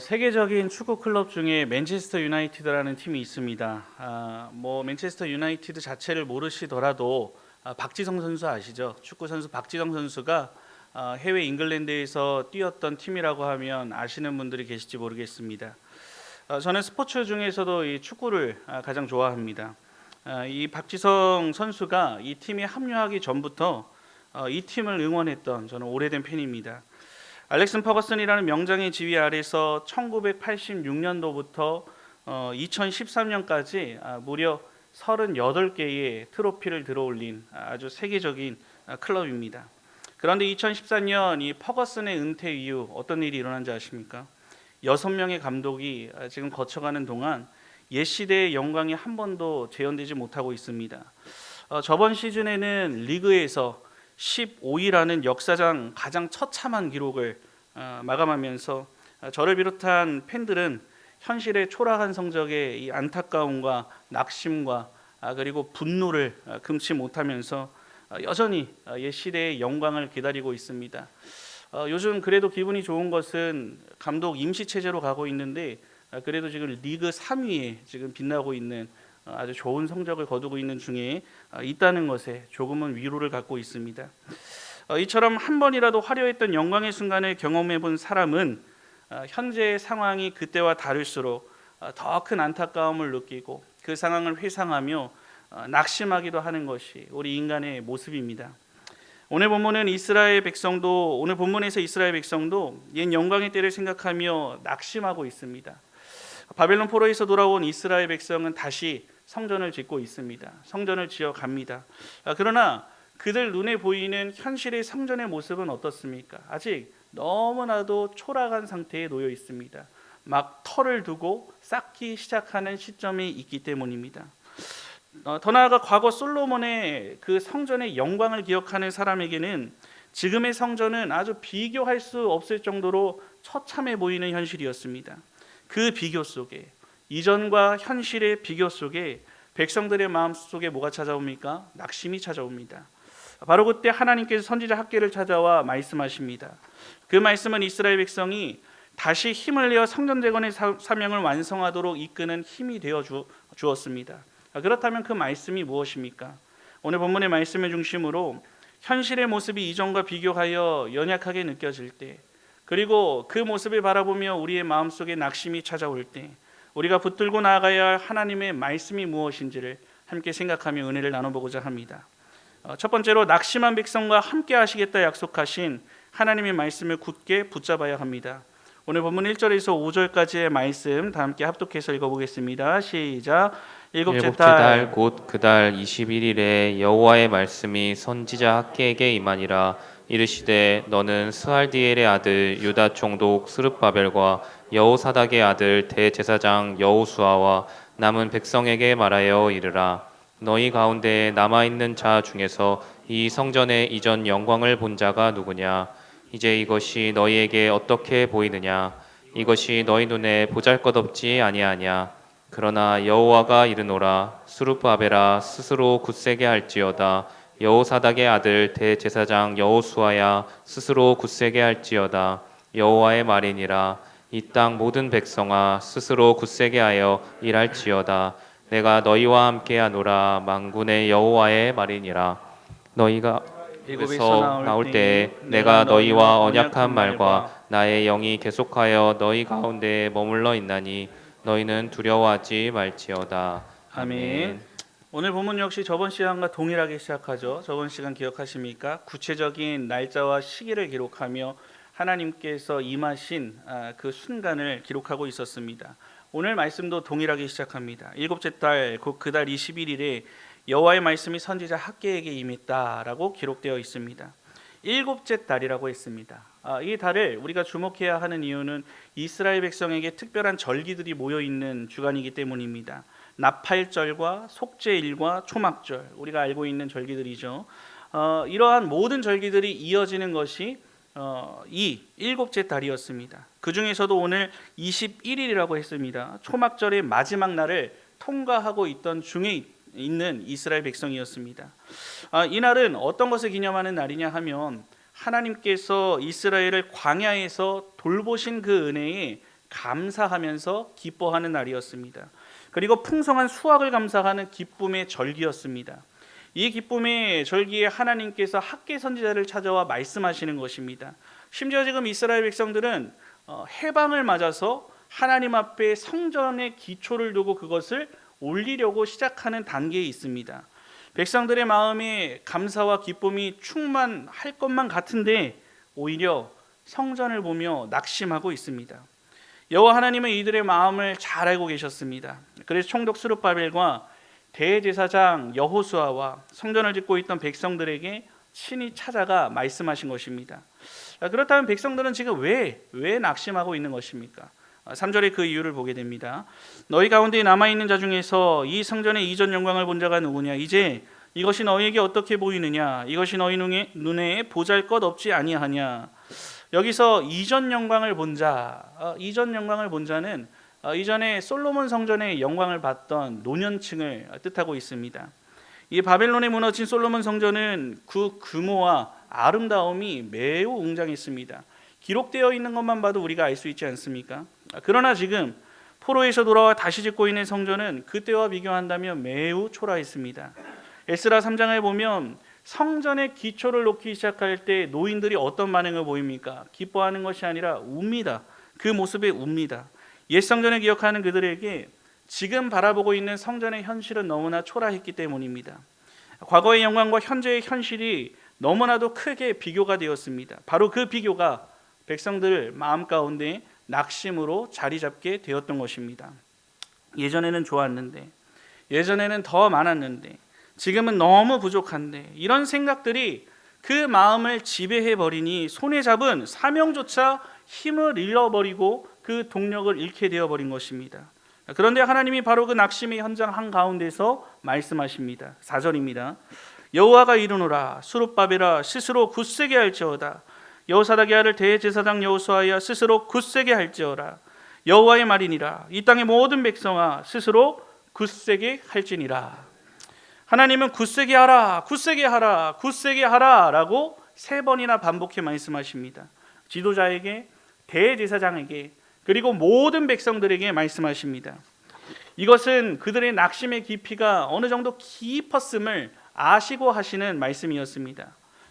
세계적인 축구 클럽 중에 맨체스터 유나이티드라는 팀이 있습니다. 맨체스터 유나이티드 자체를 모르시더라도 박지성 선수 아시죠? 축구 선수 박지성 선수가 해외 잉글랜드에서 뛰었던 팀이라고 하면 아시는 분들이 계실지 모르겠습니다. 저는 스포츠 중에서도 이 축구를 가장 좋아합니다. 이 박지성 선수가 이 팀에 합류하기 전부터 이 팀을 응원했던 저는 오래된 팬입니다. 알렉슨 퍼거슨이라는 명장의 지휘 아래서 1986년도부터 2013년까지 무려 38개의 트로피를 들어올린 아주 세계적인 클럽입니다. 그런데 2014년 이 퍼거슨의 은퇴 이후 어떤 일이 일어난지 아십니까? 6명의 감독이 지금 거쳐가는 동안 옛 시대의 영광이 한 번도 재현되지 못하고 있습니다. 저번 시즌에는 리그에서 15위라는 역사상 가장 처참한 기록을 마감하면서 저를 비롯한 팬들은 현실의 초라한 성적에 이 안타까움과 낙심과 그리고 분노를 금치 못하면서 여전히 옛 시대의 영광을 기다리고 있습니다. 요즘 그래도 기분이 좋은 것은 감독 임시 체제로 가고 있는데 그래도 지금 리그 3위에 지금 빛나고 있는 아주 좋은 성적을 거두고 있는 중에 있다는 것에 조금은 위로를 갖고 있습니다. 이처럼 한 번이라도 화려했던 영광의 순간을 경험해 본 사람은 현재의 상황이 그때와 다를수록 더 큰 안타까움을 느끼고 그 상황을 회상하며 낙심하기도 하는 것이 우리 인간의 모습입니다. 오늘 본문에서 이스라엘 백성도 옛 영광의 때를 생각하며 낙심하고 있습니다. 바벨론 포로에서 돌아온 이스라엘 백성은 다시 성전을 짓고 있습니다. 성전을 지어갑니다. 그러나 그들 눈에 보이는 현실의 성전의 모습은 어떻습니까? 아직 너무나도 초라한 상태에 놓여 있습니다. 막 털을 두고 쌓기 시작하는 시점이 있기 때문입니다. 더 나아가 과거 솔로몬의 그 성전의 영광을 기억하는 사람에게는 지금의 성전은 아주 비교할 수 없을 정도로 처참해 보이는 현실이었습니다. 그 비교 속에, 이전과 현실의 비교 속에 백성들의 마음 속에 뭐가 찾아옵니까? 낙심이 찾아옵니다. 바로 그때 하나님께서 선지자 학개를 찾아와 말씀하십니다. 그 말씀은 이스라엘 백성이 다시 힘을 내어 성전 재건의 사명을 완성하도록 이끄는 힘이 되어 주었습니다. 그렇다면 그 말씀이 무엇입니까? 오늘 본문의 말씀을 중심으로 현실의 모습이 이전과 비교하여 연약하게 느껴질 때, 그리고 그 모습을 바라보며 우리의 마음속에 낙심이 찾아올 때 우리가 붙들고 나아가야 할 하나님의 말씀이 무엇인지를 함께 생각하며 은혜를 나눠보고자 합니다. 첫 번째로 낙심한 백성과 함께 하시겠다 약속하신 하나님의 말씀을 굳게 붙잡아야 합니다. 오늘 본문 1절에서 5절까지의 말씀 다 함께 합독해서 읽어보겠습니다. 시작. 일곱째 달 곧 그 달 21일에 여호와의 말씀이 선지자 학개에게 임하니라. 이르시되 너는 스알디엘의 아들 유다 총독 스룹바벨과 여호사닥의 아들 대제사장 여호수아와 남은 백성에게 말하여 이르라. 너희 가운데 남아있는 자 중에서 이 성전의 이전 영광을 본 자가 누구냐? 이제 이것이 너희에게 어떻게 보이느냐? 이것이 너희 눈에 보잘것없지 아니하냐? 그러나 여호와가 이르노라. 스룹바벨아 스스로 굳세게 할지어다. 여호사닥의 아들 대제사장 여호수아야 스스로 굳세게 할지어다. 여호와의 말이니라. 이 땅 모든 백성아 스스로 굳세게 하여 일할지어다. 내가 너희와 함께하노라. 만군의 여호와의 말이니라. 너희가 애굽에서 나올 때에 내가 너희와 언약한 말과 나의 영이 계속하여 너희 가운데 머물러 있나니 너희는 두려워하지 말지어다. 아멘. 오늘 본문 역시 저번 시간과 동일하게 시작하죠. 저번 시간 기억하십니까? 구체적인 날짜와 시기를 기록하며 하나님께서 임하신 그 순간을 기록하고 있었습니다. 오늘 말씀도 동일하게 시작합니다. 일곱째 달 곧 그 달 21일에 여호와의 말씀이 선지자 학개에게 임했다라고 기록되어 있습니다. 일곱째 달이라고 했습니다. 이 달을 우리가 주목해야 하는 이유는 이스라엘 백성에게 특별한 절기들이 모여 있는 주간이기 때문입니다. 나팔절과 속죄일과 초막절, 우리가 알고 있는 절기들이죠. 이러한 모든 절기들이 이어지는 것이 이 일곱째 달이었습니다. 그 중에서도 오늘 21일이라고 했습니다. 초막절의 마지막 날을 통과하고 있던 중에 있는 이스라엘 백성이었습니다. 이 날은 어떤 것을 기념하는 날이냐 하면 하나님께서 이스라엘을 광야에서 돌보신 그 은혜의 감사하면서 기뻐하는 날이었습니다. 그리고 풍성한 수확을 감사하는 기쁨의 절기였습니다. 이 기쁨의 절기에 하나님께서 학개 선지자를 찾아와 말씀하시는 것입니다. 심지어 지금 이스라엘 백성들은 해방을 맞아서 하나님 앞에 성전의 기초를 두고 그것을 올리려고 시작하는 단계에 있습니다. 백성들의 마음에 감사와 기쁨이 충만할 것만 같은데 오히려 성전을 보며 낙심하고 있습니다. 여호와 하나님은 이들의 마음을 잘 알고 계셨습니다. 그래서 총독 스룹바벨과 대제사장 여호수아와 성전을 짓고 있던 백성들에게 친히 찾아가 말씀하신 것입니다. 그렇다면 백성들은 지금 왜 낙심하고 있는 것입니까? 3절에 그 이유를 보게 됩니다. 너희 가운데 남아있는 자 중에서 이 성전의 이전 영광을 본 자가 누구냐? 이제 이것이 너희에게 어떻게 보이느냐? 이것이 너희 눈에 보잘것 없지 아니하냐? 여기서 이전 영광을 본 자, 이전 영광을 본 자는 이전에 솔로몬 성전의 영광을 봤던 노년층을 뜻하고 있습니다. 이 바벨론에 무너진 솔로몬 성전은 그 규모와 아름다움이 매우 웅장했습니다. 기록되어 있는 것만 봐도 우리가 알 수 있지 않습니까? 그러나 지금 포로에서 돌아와 다시 짓고 있는 성전은 그때와 비교한다면 매우 초라했습니다. 에스라 3장을 보면 성전의 기초를 놓기 시작할 때 노인들이 어떤 반응을 보입니까? 기뻐하는 것이 아니라 웁니다. 그 모습에 웁니다. 옛 성전을 기억하는 그들에게 지금 바라보고 있는 성전의 현실은 너무나 초라했기 때문입니다. 과거의 영광과 현재의 현실이 너무나도 크게 비교가 되었습니다. 바로 그 비교가 백성들 마음 가운데 낙심으로 자리 잡게 되었던 것입니다. 예전에는 좋았는데, 예전에는 더 많았는데, 지금은 너무 부족한데, 이런 생각들이 그 마음을 지배해 버리니 손에 잡은 사명조차 힘을 잃어버리고 그 동력을 잃게 되어버린 것입니다. 그런데 하나님이 바로 그 낙심의 현장 한가운데서 말씀하십니다. 4절입니다. 여호와가 이르노라 스룹바벨아 스스로 굳세게 할지어다. 여호사닥의 아들 대제사장 여호수아야 스스로 굳세게 할지어라. 여호와의 말이니라. 이 땅의 모든 백성아 스스로 굳세게 할지니라. 하나님은 굳세게 하라, 굳세게 하라, 굳세게 하라라고 3번이나 반복해 말씀하십니다. 지도자에게, 대제사장에게, 그리고 모든 백성들에게 말씀하십니다. 이것은 그들의 낙심의 깊이가 어느 정도 깊었음을 아시고 하시는 말씀이었습니다.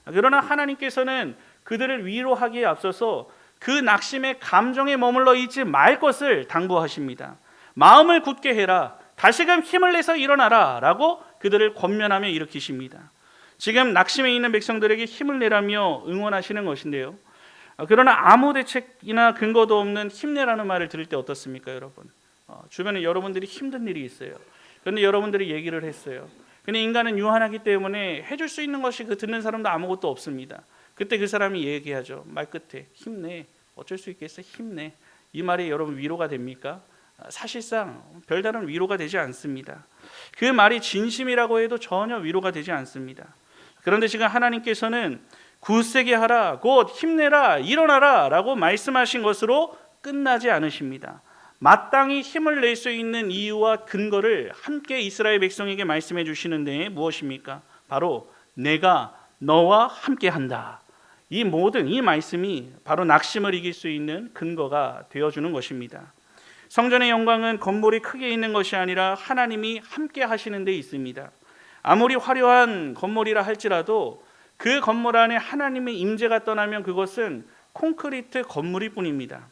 그러나 하나님께서는 그들을 위로하기에 앞서서 그 낙심의 감정에 머물러 있지 말 것을 당부하십니다. 마음을 굳게 해라, 다시금 힘을 내서 일어나라 라고 그들을 권면하며 일으키십니다. 지금 낙심에 있는 백성들에게 힘을 내라며 응원하시는 것인데요. 그러나 아무 대책이나 근거도 없는 힘내라는 말을 들을 때 어떻습니까, 여러분? 주변에 여러분들이 힘든 일이 있어요. 그런데 여러분들이 얘기를 했어요. 근데 인간은 유한하기 때문에 해줄 수 있는 것이 그 듣는 사람도 아무것도 없습니다. 그때 그 사람이 얘기하죠. 말 끝에 힘내. 어쩔 수 있겠어? 힘내. 이 말이 여러분 위로가 됩니까? 사실상 별다른 위로가 되지 않습니다. 그 말이 진심이라고 해도 전혀 위로가 되지 않습니다. 그런데 지금 하나님께서는 굳세게 하라, 곧 힘내라, 일어나라 라고 말씀하신 것으로 끝나지 않으십니다. 마땅히 힘을 낼 수 있는 이유와 근거를 함께 이스라엘 백성에게 말씀해 주시는데 무엇입니까? 바로 내가 너와 함께 한다. 이 모든 이 말씀이 바로 낙심을 이길 수 있는 근거가 되어주는 것입니다. 성전의 영광은 건물이 크게 있는 것이 아니라 하나님이 함께 하시는 데 있습니다. 아무리 화려한 건물이라 할지라도 그 건물 안에 하나님의 임재가 떠나면 그것은 콘크리트 건물일 뿐입니다.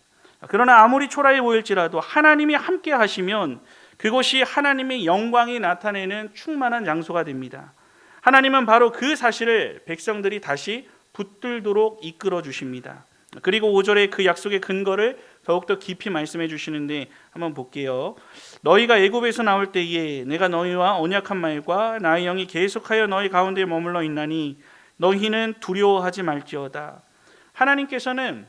그러나 아무리 초라해 보일지라도 하나님이 함께 하시면 그것이 하나님의 영광이 나타내는 충만한 장소가 됩니다. 하나님은 바로 그 사실을 백성들이 다시 붙들도록 이끌어 주십니다. 그리고 5절에 그 약속의 근거를 더욱더 깊이 말씀해 주시는데 한번 볼게요. 너희가 애굽에서 나올 때에 내가 너희와 언약한 말과 나의 영이 계속하여 너희 가운데 머물러 있나니 너희는 두려워하지 말지어다. 하나님께서는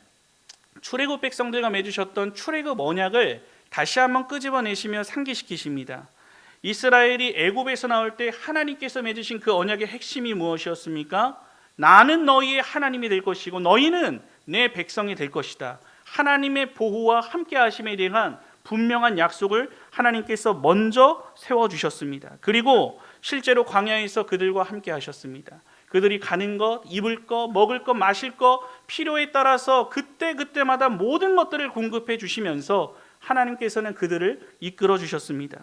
출애굽 백성들과 맺으셨던 출애굽 언약을 다시 한번 끄집어내시며 상기시키십니다. 이스라엘이 애굽에서 나올 때 하나님께서 맺으신 그 언약의 핵심이 무엇이었습니까? 나는 너희의 하나님이 될 것이고 너희는 내 백성이 될 것이다. 하나님의 보호와 함께 하심에 대한 분명한 약속을 하나님께서 먼저 세워주셨습니다. 그리고 실제로 광야에서 그들과 함께 하셨습니다. 그들이 가는 것, 입을 것, 먹을 것, 마실 것, 필요에 따라서 그때그때마다 모든 것들을 공급해 주시면서 하나님께서는 그들을 이끌어 주셨습니다.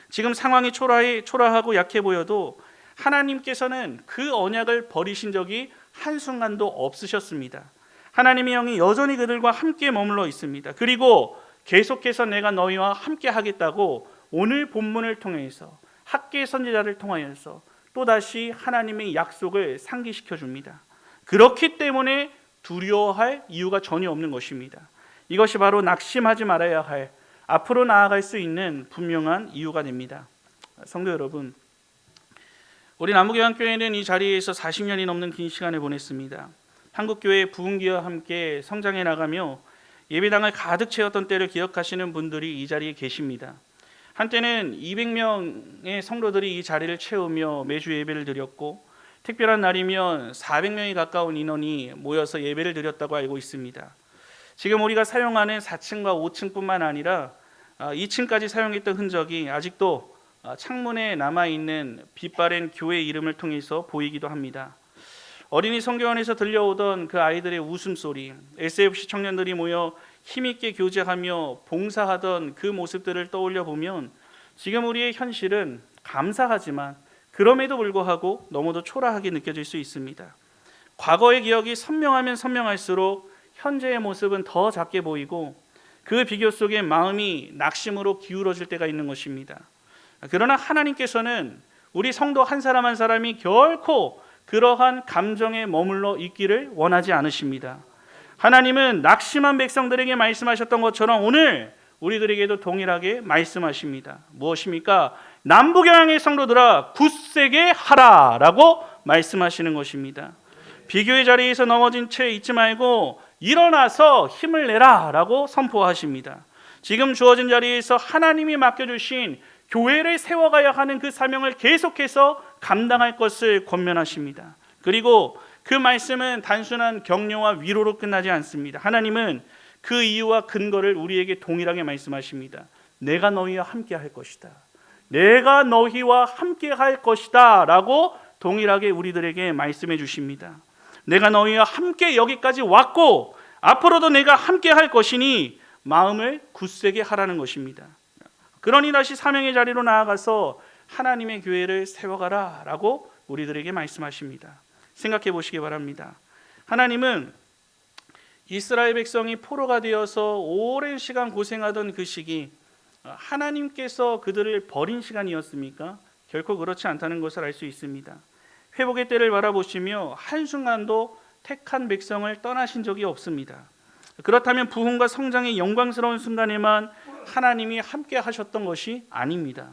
지금 상황이 초라하고 약해 보여도 하나님께서는 그 언약을 버리신 적이 한순간도 없으셨습니다. 하나님의 영이 여전히 그들과 함께 머물러 있습니다. 그리고 계속해서 내가 너희와 함께 하겠다고 오늘 본문을 통해서 학계 선지자를 통하여서 또다시 하나님의 약속을 상기시켜 줍니다. 그렇기 때문에 두려워할 이유가 전혀 없는 것입니다. 이것이 바로 낙심하지 말아야 할, 앞으로 나아갈 수 있는 분명한 이유가 됩니다. 성도 여러분, 우리 남부교회는 이 자리에서 40년이 넘는 긴 시간을 보냈습니다. 한국교회 부흥기와 함께 성장해 나가며 예배당을 가득 채웠던 때를 기억하시는 분들이 이 자리에 계십니다. 한때는 200명의 성도들이 이 자리를 채우며 매주 예배를 드렸고, 특별한 날이면 400명이 가까운 인원이 모여서 예배를 드렸다고 알고 있습니다. 지금 우리가 사용하는 4층과 5층뿐만 아니라 2층까지 사용했던 흔적이 아직도 창문에 남아있는 빛바랜 교회 이름을 통해서 보이기도 합니다. 어린이 성교원에서 들려오던 그 아이들의 웃음소리, SFC 청년들이 모여 힘있게 교제하며 봉사하던 그 모습들을 떠올려 보면 지금 우리의 현실은 감사하지만 그럼에도 불구하고 너무도 초라하게 느껴질 수 있습니다. 과거의 기억이 선명하면 선명할수록 현재의 모습은 더 작게 보이고 그 비교 속에 마음이 낙심으로 기울어질 때가 있는 것입니다. 그러나 하나님께서는 우리 성도 한 사람 한 사람이 결코 그러한 감정에 머물러 있기를 원하지 않으십니다. 하나님은 낙심한 백성들에게 말씀하셨던 것처럼 오늘 우리들에게도 동일하게 말씀하십니다. 무엇입니까? 남부경향의 성도들아 굳세게 하라 라고 말씀하시는 것입니다. 비교의 자리에서 넘어진 채 있지 말고 일어나서 힘을 내라 라고 선포하십니다. 지금 주어진 자리에서 하나님이 맡겨주신 교회를 세워가야 하는 그 사명을 계속해서 감당할 것을 권면하십니다. 그리고 그 말씀은 단순한 격려와 위로로 끝나지 않습니다. 하나님은 그 이유와 근거를 우리에게 동일하게 말씀하십니다. 내가 너희와 함께 할 것이다. 내가 너희와 함께 할 것이다 라고 동일하게 우리들에게 말씀해 주십니다. 내가 너희와 함께 여기까지 왔고 앞으로도 내가 함께 할 것이니 마음을 굳세게 하라는 것입니다. 그러니 다시 사명의 자리로 나아가서 하나님의 교회를 세워가라 라고 우리들에게 말씀하십니다. 생각해 보시기 바랍니다. 하나님은 이스라엘 백성이 포로가 되어서 오랜 시간 고생하던 그 시기, 하나님께서 그들을 버린 시간이었습니까? 결코 그렇지 않다는 것을 알 수 있습니다. 회복의 때를 바라보시며 한순간도 택한 백성을 떠나신 적이 없습니다. 그렇다면 부흥과 성장의 영광스러운 순간에만 하나님이 함께 하셨던 것이 아닙니다.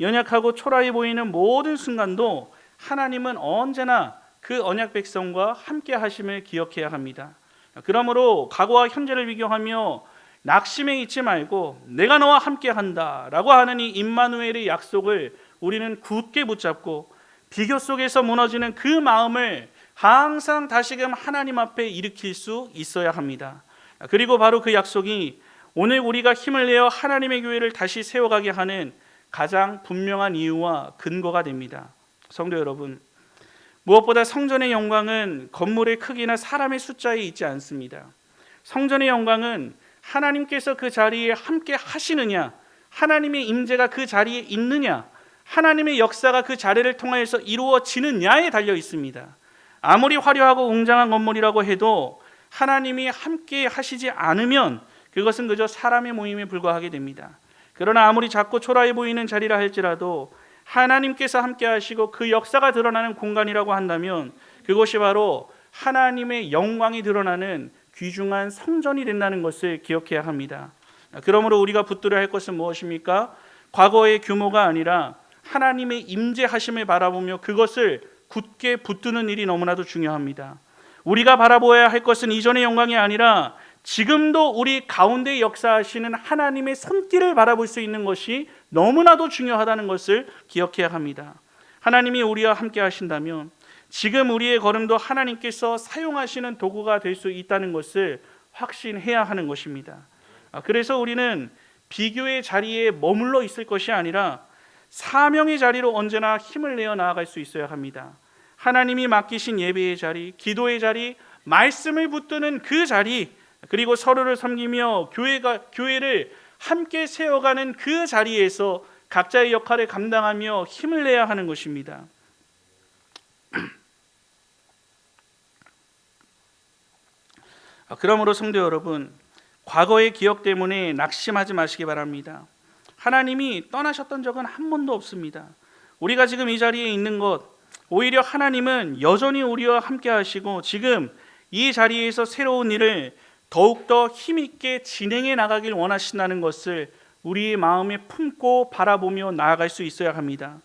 연약하고 초라해 보이는 모든 순간도 하나님은 언제나 그 언약 백성과 함께 하심을 기억해야 합니다. 그러므로 과거와 현재를 비교하며 낙심해 있지 말고 내가 너와 함께 한다 라고 하는 이 임마누엘의 약속을 우리는 굳게 붙잡고 비교 속에서 무너지는 그 마음을 항상 다시금 하나님 앞에 일으킬 수 있어야 합니다. 그리고 바로 그 약속이 오늘 우리가 힘을 내어 하나님의 교회를 다시 세워가게 하는 가장 분명한 이유와 근거가 됩니다. 성도 여러분, 무엇보다 성전의 영광은 건물의 크기나 사람의 숫자에 있지 않습니다. 성전의 영광은 하나님께서 그 자리에 함께 하시느냐, 하나님의 임재가 그 자리에 있느냐, 하나님의 역사가 그 자리를 통해서 이루어지느냐에 달려 있습니다. 아무리 화려하고 웅장한 건물이라고 해도 하나님이 함께 하시지 않으면 그것은 그저 사람의 모임에 불과하게 됩니다. 그러나 아무리 작고 초라해 보이는 자리라 할지라도 하나님께서 함께 하시고 그 역사가 드러나는 공간이라고 한다면 그것이 바로 하나님의 영광이 드러나는 귀중한 성전이 된다는 것을 기억해야 합니다. 그러므로 우리가 붙들어야 할 것은 무엇입니까? 과거의 규모가 아니라 하나님의 임재하심을 바라보며 그것을 굳게 붙드는 일이 너무나도 중요합니다. 우리가 바라보아야 할 것은 이전의 영광이 아니라 지금도 우리 가운데 역사하시는 하나님의 손길을 바라볼 수 있는 것이 너무나도 중요하다는 것을 기억해야 합니다. 하나님이 우리와 함께 하신다면 지금 우리의 걸음도 하나님께서 사용하시는 도구가 될 수 있다는 것을 확신해야 하는 것입니다. 그래서 우리는 비교의 자리에 머물러 있을 것이 아니라 사명의 자리로 언제나 힘을 내어 나아갈 수 있어야 합니다. 하나님이 맡기신 예배의 자리, 기도의 자리, 말씀을 붙드는 그 자리, 그리고 서로를 섬기며 교회를 함께 세워가는 그 자리에서 각자의 역할을 감당하며 힘을 내야 하는 것입니다. 그러므로 성도 여러분, 과거의 기억 때문에 낙심하지 마시기 바랍니다. 하나님이 떠나셨던 적은 한 번도 없습니다. 우리가 지금 이 자리에 있는 것, 오히려 하나님은 여전히 우리와 함께 하시고 지금 이 자리에서 새로운 일을 더욱더 힘있게 진행해 나가길 원하신다는 것을 우리의 마음에 품고 바라보며 나아갈 수 있어야 합니다.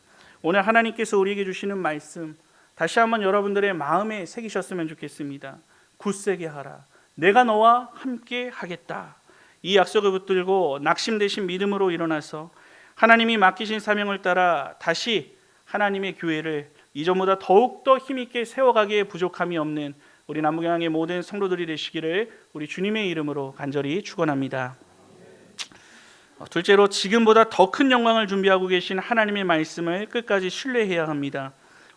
오늘 하나님께서 우리에게 주시는 말씀, 다시 한번 여러분들의 마음에 새기셨으면 좋겠습니다. 굳세게 하라. 내가 너와 함께 하겠다. 이 약속을 붙들고 낙심되신 믿음으로 일어나서 하나님이 맡기신 사명을 따라 다시 하나님의 교회를 이전보다 더욱더 힘있게 세워가기에 부족함이 없는 우리 남부경향의 모든 성도들이 되시기를 우리 주님의 이름으로 간절히 축원합니다. 둘째로, 지금보다 더 큰 영광을 준비하고 계신 하나님의 말씀을 끝까지 신뢰해야 합니다.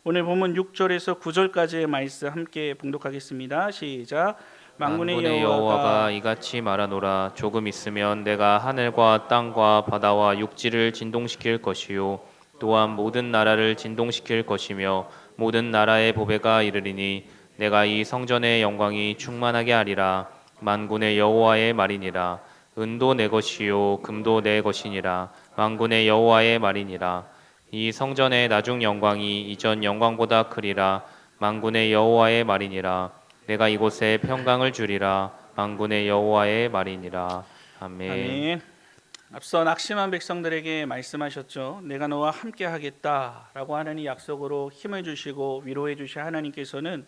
오늘 본문 6절에서 9절까지의 말씀 함께 봉독하겠습니다. 시작. 만군의 여호와가 이같이 말하노라. 조금 있으면 내가 하늘과 땅과 바다와 육지를 진동시킬 것이요 또한 모든 나라를 진동시킬 것이며 모든 나라의 보배가 이르리니 내가 이 성전의 영광이 충만하게 하리라. 만군의 여호와의 말이니라. 은도 내 것이요 금도 내 것이니라. 만군의 여호와의 말이니라. 이 성전의 나중 영광이 이전 영광보다 크리라. 만군의 여호와의 말이니라. 내가 이곳에 평강을 주리라. 만군의 여호와의 말이니라. 아멘. 아멘. 앞서 낙심한 백성들에게 말씀하셨죠. 내가 너와 함께 하겠다라고 하는 이 약속으로 힘을 주시고 위로해 주신 하나님께서는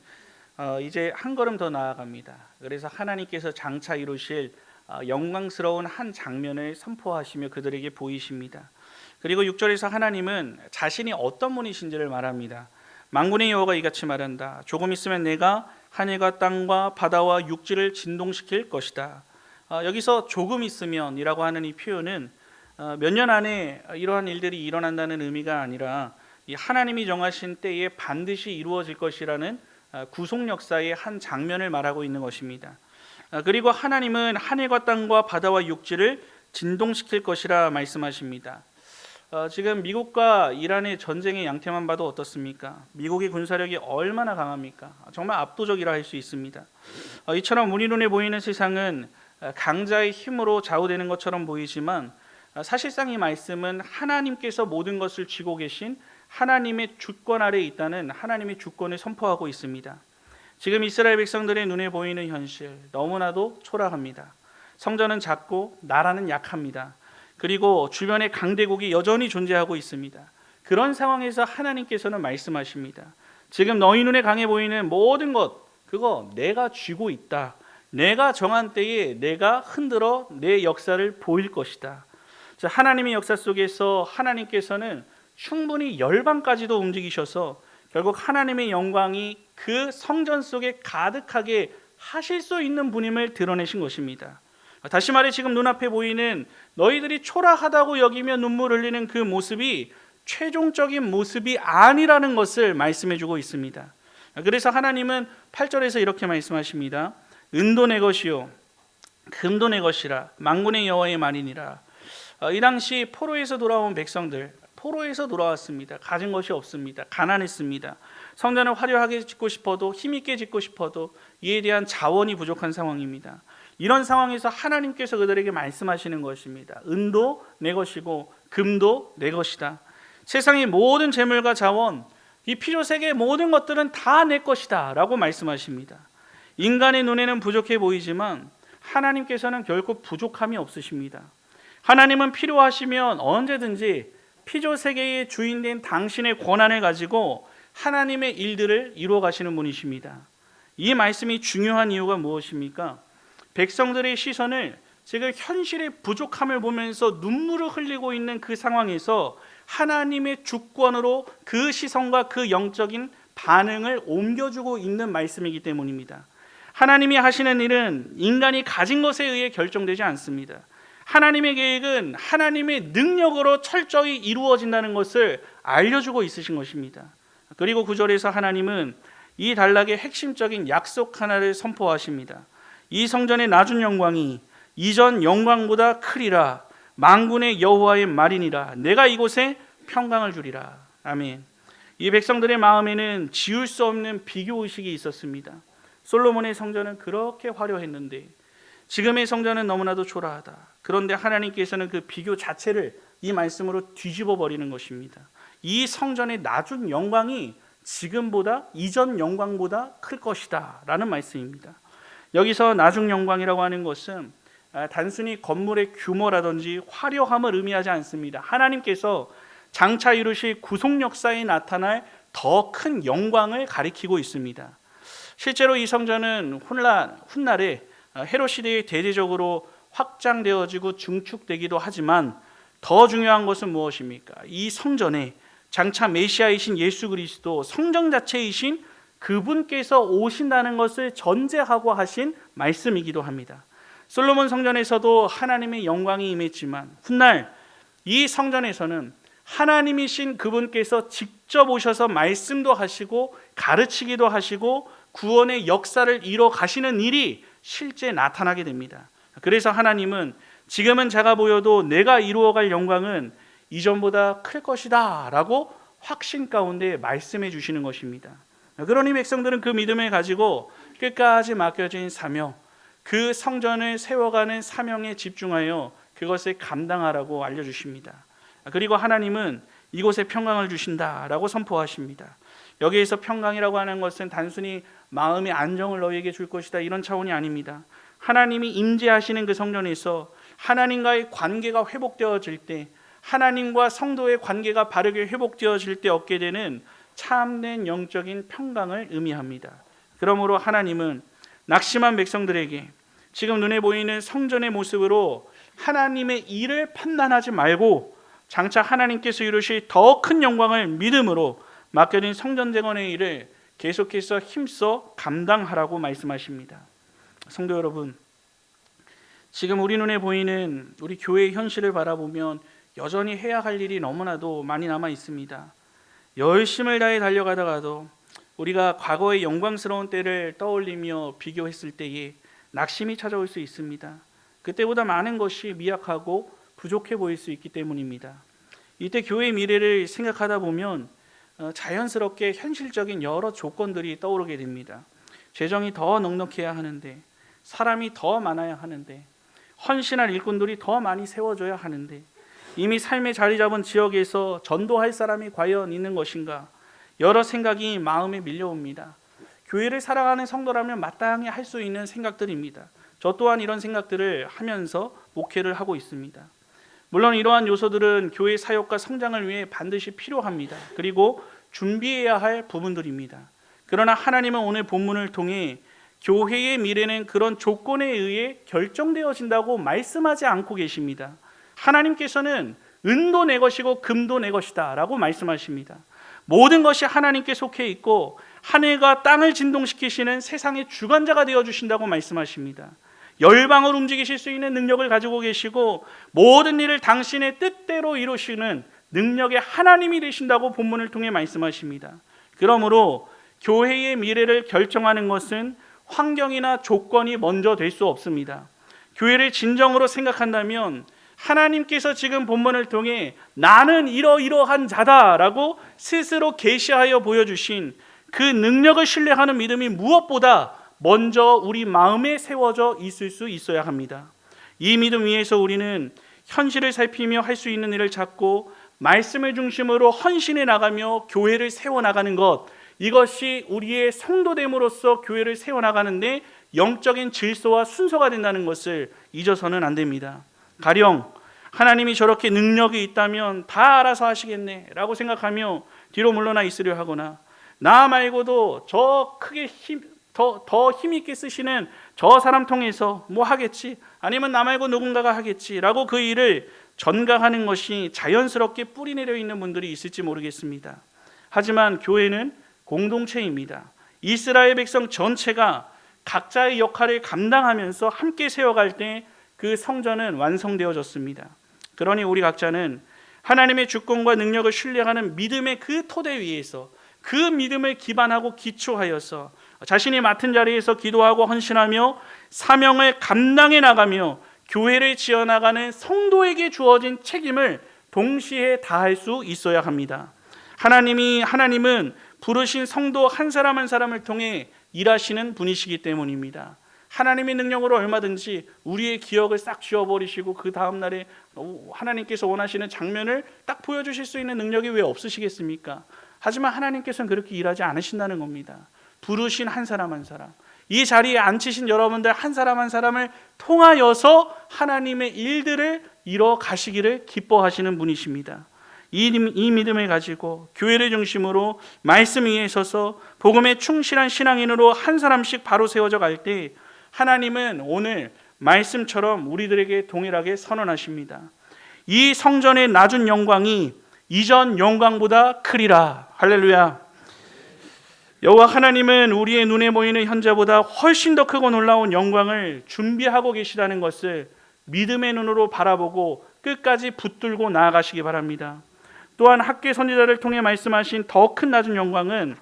이제 한 걸음 더 나아갑니다. 그래서 하나님께서 장차 이루실 영광스러운 한 장면을 선포하시며 그들에게 보이십니다. 그리고 6절에서 하나님은 자신이 어떤 분이신지를 말합니다. 만군의 여호와가 이같이 말한다. 조금 있으면 내가 하늘과 땅과 바다와 육지를 진동시킬 것이다. 여기서 조금 있으면이라고 하는 이 표현은 몇 년 안에 이러한 일들이 일어난다는 의미가 아니라 이 하나님이 정하신 때에 반드시 이루어질 것이라는 구속 역사의 한 장면을 말하고 있는 것입니다. 그리고 하나님은 하늘과 땅과 바다와 육지를 진동시킬 것이라 말씀하십니다. 지금 미국과 이란의 전쟁의 양태만 봐도 어떻습니까? 미국의 군사력이 얼마나 강합니까? 정말 압도적이라 할 수 있습니다. 이처럼 우리 눈에 보이는 세상은 강자의 힘으로 좌우되는 것처럼 보이지만 사실상 이 말씀은 하나님께서 모든 것을 쥐고 계신 하나님의 주권 아래에 있다는 하나님의 주권을 선포하고 있습니다. 지금 이스라엘 백성들의 눈에 보이는 현실 너무나도 초라합니다. 성전은 작고 나라는 약합니다. 그리고 주변에 강대국이 여전히 존재하고 있습니다. 그런 상황에서 하나님께서는 말씀하십니다. 지금 너희 눈에 강해 보이는 모든 것, 그거 내가 쥐고 있다. 내가 정한 때에 내가 흔들어 내 역사를 보일 것이다. 하나님의 역사 속에서 하나님께서는 충분히 열방까지도 움직이셔서 결국 하나님의 영광이 그 성전 속에 가득하게 하실 수 있는 분임을 드러내신 것입니다. 다시 말해 지금 눈앞에 보이는 너희들이 초라하다고 여기며 눈물 흘리는 그 모습이 최종적인 모습이 아니라는 것을 말씀해주고 있습니다. 그래서 하나님은 8절에서 이렇게 말씀하십니다. 은도 내 것이요 금도 내 것이라. 만군의 여호와의 말이니라. 이 당시 포로에서 돌아온 백성들, 포로에서 돌아왔습니다. 가진 것이 없습니다. 가난했습니다. 성전을 화려하게 짓고 싶어도 힘있게 짓고 싶어도 이에 대한 자원이 부족한 상황입니다. 이런 상황에서 하나님께서 그들에게 말씀하시는 것입니다. 은도 내 것이고 금도 내 것이다. 세상의 모든 재물과 자원, 이 필요세계의 모든 것들은 다 내 것이다 라고 말씀하십니다. 인간의 눈에는 부족해 보이지만 하나님께서는 결코 부족함이 없으십니다. 하나님은 필요하시면 언제든지 피조세계의 주인된 당신의 권한을 가지고 하나님의 일들을 이루어 가시는 분이십니다. 이 말씀이 중요한 이유가 무엇입니까? 백성들의 시선을 지금 현실의 부족함을 보면서 눈물을 흘리고 있는 그 상황에서 하나님의 주권으로 그 시선과 그 영적인 반응을 옮겨주고 있는 말씀이기 때문입니다. 하나님이 하시는 일은 인간이 가진 것에 의해 결정되지 않습니다. 하나님의 계획은 하나님의 능력으로 철저히 이루어진다는 것을 알려주고 있으신 것입니다. 그리고 9절에서 하나님은 이 단락의 핵심적인 약속 하나를 선포하십니다. 이 성전의 낮은 영광이 이전 영광보다 크리라. 만군의 여호와의 말이니라. 내가 이곳에 평강을 주리라. 아멘. 이 백성들의 마음에는 지울 수 없는 비교의식이 있었습니다. 솔로몬의 성전은 그렇게 화려했는데 지금의 성전은 너무나도 초라하다. 그런데 하나님께서는 그 비교 자체를 이 말씀으로 뒤집어 버리는 것입니다. 이 성전의 낮은 영광이 지금보다 이전 영광보다 클 것이다 라는 말씀입니다. 여기서 낮은 영광이라고 하는 것은 단순히 건물의 규모라든지 화려함을 의미하지 않습니다. 하나님께서 장차 이루실 구속 역사에 나타날 더 큰 영광을 가리키고 있습니다. 실제로 이 성전은 훗날에 헤롯 시대에 대대적으로 확장되어지고 중축되기도 하지만 더 중요한 것은 무엇입니까? 이 성전에 장차 메시아이신 예수 그리스도 성전 자체이신 그분께서 오신다는 것을 전제하고 하신 말씀이기도 합니다. 솔로몬 성전에서도 하나님의 영광이 임했지만 훗날 이 성전에서는 하나님이신 그분께서 직접 오셔서 말씀도 하시고 가르치기도 하시고 구원의 역사를 이뤄 가시는 일이 실제 나타나게 됩니다. 그래서 하나님은 지금은 작아 보여도 내가 이루어갈 영광은 이전보다 클 것이다 라고 확신 가운데 말씀해 주시는 것입니다. 그러니 백성들은 그 믿음을 가지고 끝까지 맡겨진 사명, 그 성전을 세워가는 사명에 집중하여 그것을 감당하라고 알려주십니다. 그리고 하나님은 이곳에 평강을 주신다라고 선포하십니다. 여기에서 평강이라고 하는 것은 단순히 마음의 안정을 너희에게 줄 것이다 이런 차원이 아닙니다. 하나님이 임재하시는 그 성전에서 하나님과의 관계가 회복되어질 때, 하나님과 성도의 관계가 바르게 회복되어질 때 얻게 되는 참된 영적인 평강을 의미합니다. 그러므로 하나님은 낙심한 백성들에게 지금 눈에 보이는 성전의 모습으로 하나님의 일을 판단하지 말고 장차 하나님께서 이루실 더 큰 영광을 믿음으로 맡겨진 성전 재건의 일을 계속해서 힘써 감당하라고 말씀하십니다. 성도 여러분, 지금 우리 눈에 보이는 우리 교회의 현실을 바라보면 여전히 해야 할 일이 너무나도 많이 남아 있습니다. 열심을 다해 달려가다가도 우리가 과거의 영광스러운 때를 떠올리며 비교했을 때에 낙심이 찾아올 수 있습니다. 그때보다 많은 것이 미약하고 부족해 보일 수 있기 때문입니다. 이때 교회의 미래를 생각하다 보면 자연스럽게 현실적인 여러 조건들이 떠오르게 됩니다. 재정이 더 넉넉해야 하는데, 사람이 더 많아야 하는데, 헌신할 일꾼들이 더 많이 세워져야 하는데, 이미 삶에 자리 잡은 지역에서 전도할 사람이 과연 있는 것인가? 여러 생각이 마음에 밀려옵니다. 교회를 사랑하는 성도라면 마땅히 할 수 있는 생각들입니다. 저 또한 이런 생각들을 하면서 목회를 하고 있습니다. 물론 이러한 요소들은 교회 사역과 성장을 위해 반드시 필요합니다. 그리고 준비해야 할 부분들입니다. 그러나 하나님은 오늘 본문을 통해 교회의 미래는 그런 조건에 의해 결정되어진다고 말씀하지 않고 계십니다. 하나님께서는 은도 내 것이고 금도 내 것이다 라고 말씀하십니다. 모든 것이 하나님께 속해 있고 하늘과 땅을 진동시키시는 세상의 주관자가 되어주신다고 말씀하십니다. 열방을 움직이실 수 있는 능력을 가지고 계시고 모든 일을 당신의 뜻대로 이루시는 능력의 하나님이 되신다고 본문을 통해 말씀하십니다. 그러므로 교회의 미래를 결정하는 것은 환경이나 조건이 먼저 될 수 없습니다. 교회를 진정으로 생각한다면 하나님께서 지금 본문을 통해 나는 이러이러한 자다라고 스스로 계시하여 보여주신 그 능력을 신뢰하는 믿음이 무엇보다 먼저 우리 마음에 세워져 있을 수 있어야 합니다. 이 믿음 위에서 우리는 현실을 살피며 할 수 있는 일을 찾고 말씀을 중심으로 헌신해 나가며 교회를 세워나가는 것, 이것이 우리의 성도됨으로써 교회를 세워나가는데 영적인 질서와 순서가 된다는 것을 잊어서는 안 됩니다. 가령 하나님이 저렇게 능력이 있다면 다 알아서 하시겠네 라고 생각하며 뒤로 물러나 있으려 하거나, 나 말고도 저 크게 더 힘있게 쓰시는 저 사람 통해서 뭐 하겠지, 아니면 나 말고 누군가가 하겠지 라고 그 일을 전가하는 것이 자연스럽게 뿌리내려 있는 분들이 있을지 모르겠습니다. 하지만 교회는 공동체입니다. 이스라엘 백성 전체가 각자의 역할을 감당하면서 함께 세워갈 때 그 성전은 완성되어졌습니다. 그러니 우리 각자는 하나님의 주권과 능력을 신뢰하는 믿음의 그 토대 위에서 그 믿음을 기반하고 기초하여서 자신이 맡은 자리에서 기도하고 헌신하며 사명을 감당해 나가며 교회를 지어나가는 성도에게 주어진 책임을 동시에 다할 수 있어야 합니다. 하나님은 부르신 성도 한 사람 한 사람을 통해 일하시는 분이시기 때문입니다. 하나님의 능력으로 얼마든지 우리의 기억을 싹 지워버리시고 그 다음날에 하나님께서 원하시는 장면을 딱 보여주실 수 있는 능력이 왜 없으시겠습니까? 하지만 하나님께서는 그렇게 일하지 않으신다는 겁니다. 부르신 한 사람 한 사람, 이 자리에 앉히신 여러분들 한 사람 한 사람을 통하여서 하나님의 일들을 이뤄 가시기를 기뻐하시는 분이십니다. 이 믿음을 가지고 교회를 중심으로 말씀 위에 서서 복음에 충실한 신앙인으로 한 사람씩 바로 세워져 갈 때 하나님은 오늘 말씀처럼 우리들에게 동일하게 선언하십니다. 이 성전의 낮은 영광이 이전 영광보다 크리라. 할렐루야. 여호와 하나님은 우리의 눈에 보이는 현재보다 훨씬 더 크고 놀라운 영광을 준비하고 계시다는 것을 믿음의 눈으로 바라보고 끝까지 붙들고 나아가시기 바랍니다. 또한 학계 선지자를 통해 말씀하신 더 큰 낮은 영광은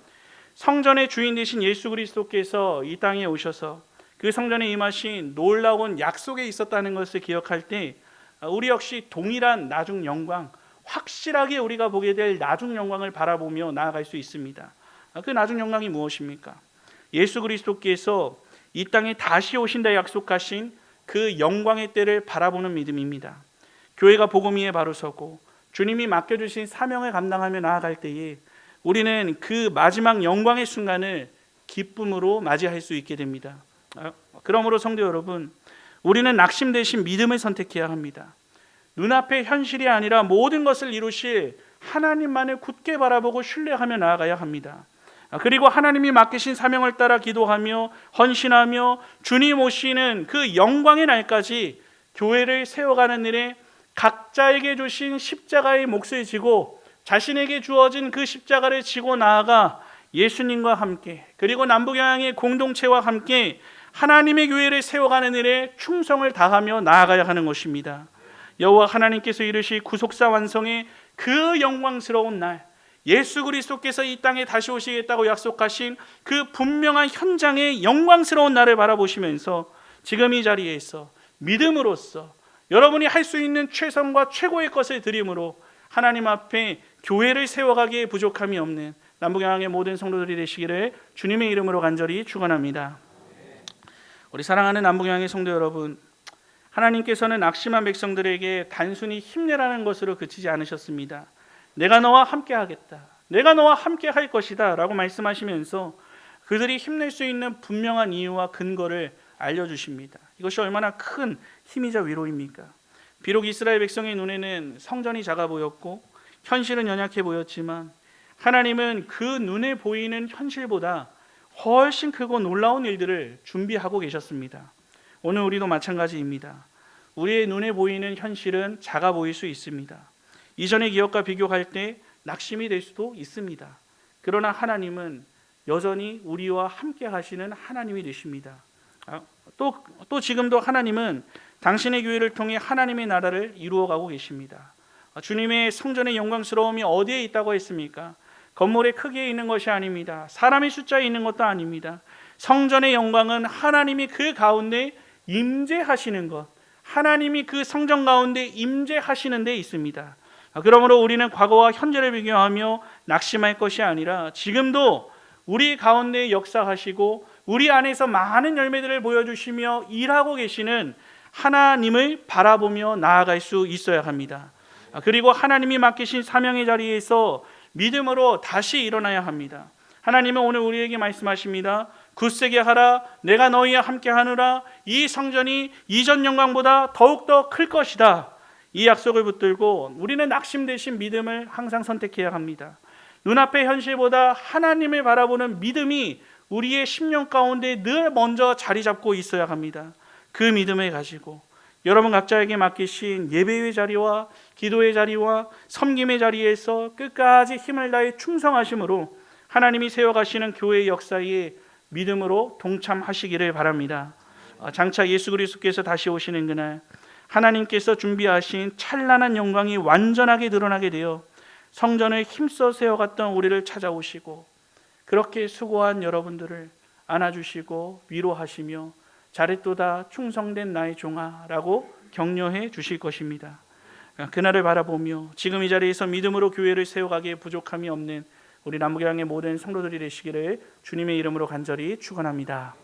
성전의 주인 되신 예수 그리스도께서 이 땅에 오셔서 그 성전에 임하신 놀라운 약속에 있었다는 것을 기억할 때 우리 역시 동일한 나중 영광, 확실하게 우리가 보게 될 나중 영광을 바라보며 나아갈 수 있습니다. 그 나중 영광이 무엇입니까? 예수 그리스도께서 이 땅에 다시 오신다 약속하신 그 영광의 때를 바라보는 믿음입니다. 교회가 복음 위에 바로 서고 주님이 맡겨주신 사명을 감당하며 나아갈 때에 우리는 그 마지막 영광의 순간을 기쁨으로 맞이할 수 있게 됩니다. 그러므로 성도 여러분, 우리는 낙심 대신 믿음을 선택해야 합니다. 눈앞의 현실이 아니라 모든 것을 이루실 하나님만을 굳게 바라보고 신뢰하며 나아가야 합니다. 그리고 하나님이 맡기신 사명을 따라 기도하며 헌신하며 주님 오시는 그 영광의 날까지 교회를 세워가는 일에 각자에게 주신 십자가의 몫을 지고 자신에게 주어진 그 십자가를 지고 나아가 예수님과 함께 그리고 남북영양의 공동체와 함께 하나님의 교회를 세워가는 일에 충성을 다하며 나아가야 하는 것입니다. 여호와 하나님께서 이르실 구속사 완성의 그 영광스러운 날, 예수 그리스도께서 이 땅에 다시 오시겠다고 약속하신 그 분명한 현장의 영광스러운 날을 바라보시면서 지금 이 자리에서 믿음으로써 여러분이 할 수 있는 최선과 최고의 것을 드림으로 하나님 앞에 교회를 세워가기에 부족함이 없는 남북영양의 모든 성도들이 되시기를 주님의 이름으로 간절히 축원합니다. 우리 사랑하는 남북영양의 성도 여러분, 하나님께서는 낙심한 백성들에게 단순히 힘내라는 것으로 그치지 않으셨습니다. 내가 너와 함께 하겠다, 내가 너와 함께 할 것이다 라고 말씀하시면서 그들이 힘낼 수 있는 분명한 이유와 근거를 알려주십니다. 이것이 얼마나 큰 힘이자 위로입니까? 비록 이스라엘 백성의 눈에는 성전이 작아 보였고 현실은 연약해 보였지만 하나님은 그 눈에 보이는 현실보다 훨씬 크고 놀라운 일들을 준비하고 계셨습니다. 오늘 우리도 마찬가지입니다. 우리의 눈에 보이는 현실은 작아 보일 수 있습니다. 이전의 기억과 비교할 때 낙심이 될 수도 있습니다. 그러나 하나님은 여전히 우리와 함께 하시는 하나님이 되십니다. 또 지금도 하나님은 당신의 교회를 통해 하나님의 나라를 이루어가고 계십니다. 주님의 성전의 영광스러움이 어디에 있다고 했습니까? 건물의 크기에 있는 것이 아닙니다. 사람의 숫자에 있는 것도 아닙니다. 성전의 영광은 하나님이 그 가운데 임재하시는 것, 하나님이 그 성전 가운데 임재하시는 데 있습니다. 그러므로 우리는 과거와 현재를 비교하며 낙심할 것이 아니라 지금도 우리 가운데 역사하시고 우리 안에서 많은 열매들을 보여주시며 일하고 계시는 하나님을 바라보며 나아갈 수 있어야 합니다. 그리고 하나님이 맡기신 사명의 자리에서 믿음으로 다시 일어나야 합니다. 하나님은 오늘 우리에게 말씀하십니다. 굳세게 하라, 내가 너희와 함께 하노라. 이 성전이 이전 영광보다 더욱더 클 것이다. 이 약속을 붙들고 우리는 낙심 대신 믿음을 항상 선택해야 합니다. 눈앞의 현실보다 하나님을 바라보는 믿음이 우리의 심령 가운데 늘 먼저 자리 잡고 있어야 합니다. 그 믿음을 가지고 여러분 각자에게 맡기신 예배의 자리와 기도의 자리와 섬김의 자리에서 끝까지 힘을 다해 충성하심으로 하나님이 세워가시는 교회의 역사에 믿음으로 동참하시기를 바랍니다. 장차 예수 그리스도께서 다시 오시는 그날 하나님께서 준비하신 찬란한 영광이 완전하게 드러나게 되어 성전을 힘써 세워갔던 우리를 찾아오시고 그렇게 수고한 여러분들을 안아주시고 위로하시며 잘했도다 충성된 나의 종아라고 격려해 주실 것입니다. 그날을 바라보며 지금 이 자리에서 믿음으로 교회를 세워가기에 부족함이 없는 우리 남부교양의 모든 성도들이 되시기를 주님의 이름으로 간절히 축원합니다.